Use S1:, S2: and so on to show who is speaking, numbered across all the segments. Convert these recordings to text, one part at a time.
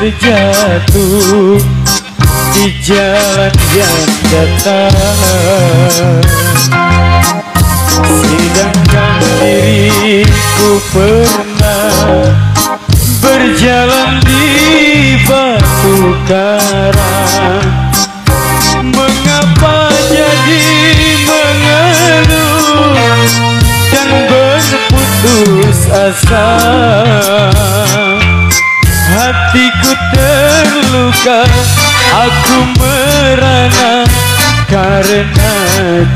S1: terjatuh di jalan yang datar, sedangkan diriku pernah berjalan di batu karang. Mengapa jadi mengeluh dan berputus asa? Hatiku terluka, aku merana karena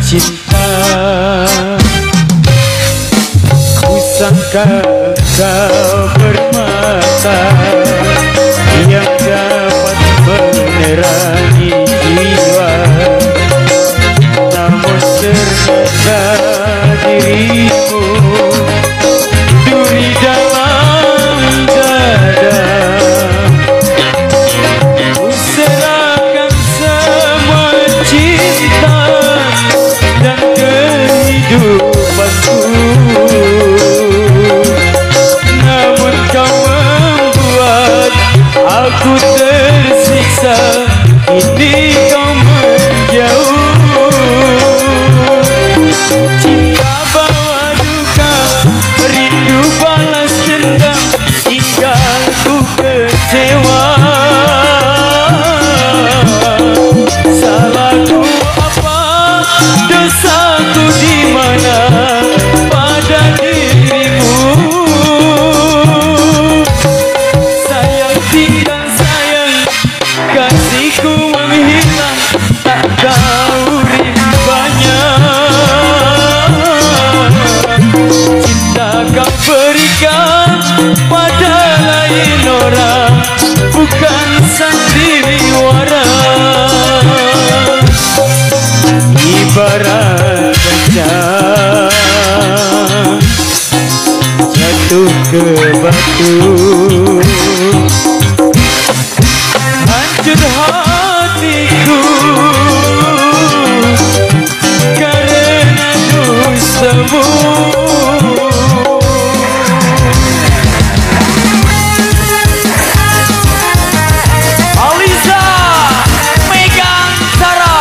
S1: cinta. Kusangka kau bermata yang dapat menerangi jiwa, namun ternyata dirimu duri dalam dada. Kuserahkan semua cinta dan kehidupanku, namun kau membuat aku tersiksa. Kini kau menjauh. Cinta bawa duka, rindu balas dendam, hingga ku kecewa. Salahku apa, dosaku di mana pada dirimu? Sayang tinggal sayang, kasihku menghilang, tak tahu rimbanya. Cinta kau berikan pada lain orang, bukan sandiwara. Ibarat kaca jatuh ke batu, hancur hatiku karena dosamu. Aliza Megantara.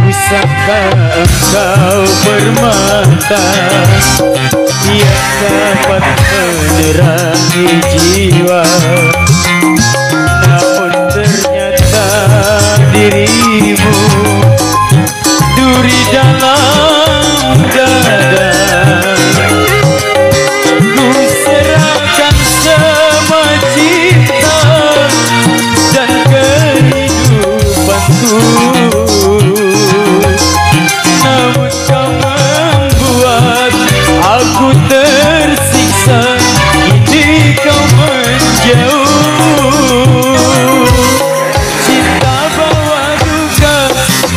S1: Kusangka engkau bermata yang dapat menerangi jiwa, namun ternyata dirimu duri dalam dada. Ku serahkan semua cinta dan kehidupanku, namun kau membuat aku tersiksa. Kini kau menjauh. Cinta bawa duka,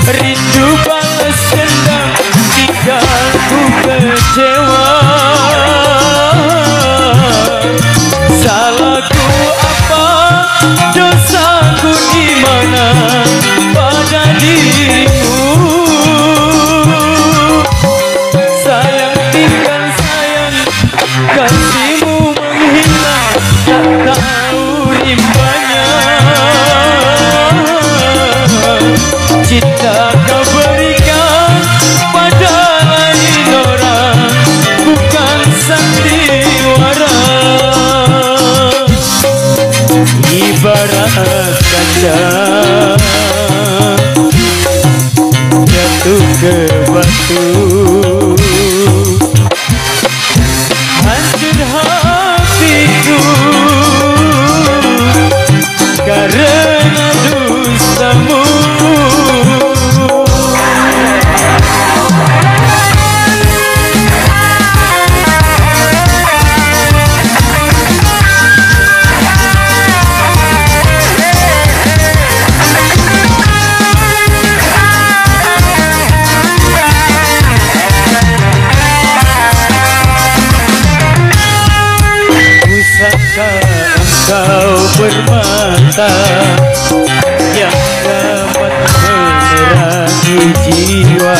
S1: rindu balas dendam, hingga ku kecewa. Salahku apa, dosaku di mana pada dirimu? Sayang tinggal sayang, kasihmu menghilang, tak tahu rimbanya. Cinta kau berikan pada lain orang, bukan sandiwara. Ibarat kaca jatuh ke batu, hancur hatiku karena dosamu. Engkau bermata yang jiwa.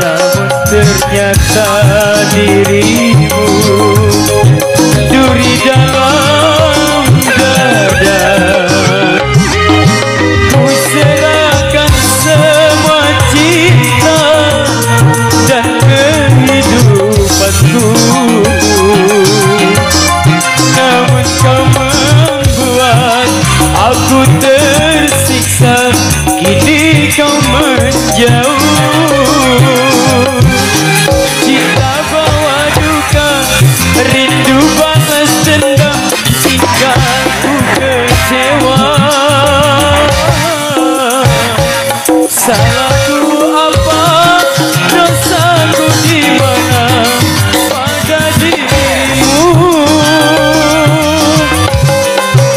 S1: Namun ternyata dirimu duri dalam dada. Ku serahkan semua cinta dan kehidupanku, namun kau membuat aku tersiksa. Kini kau menjauh. Cinta bawa duka, rindu balas dendam, hingga ku kecewa. Salahku apa, dosaku di mana pada dirimu.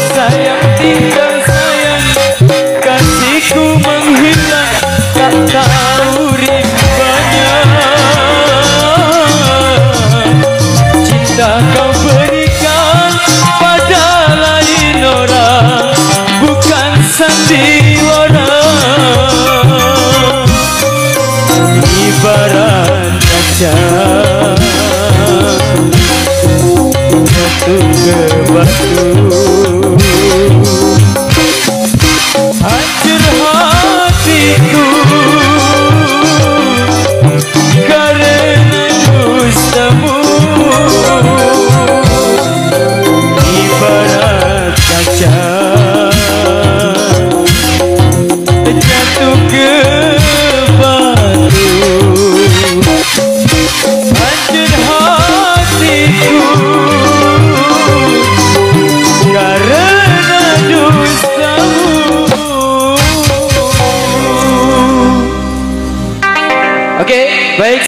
S1: Sayang tinggal sayang, kasihku menghilang, tak tahu rimbanya. Cinta kau berikan pada lain orang, bukan sandiwara. Ibarat kaca batu ke batu, hancur hatiku karena dustamu. Ibarat kaca jatuh ke batu, hancur hatiku karena dustamu. Oke, baik.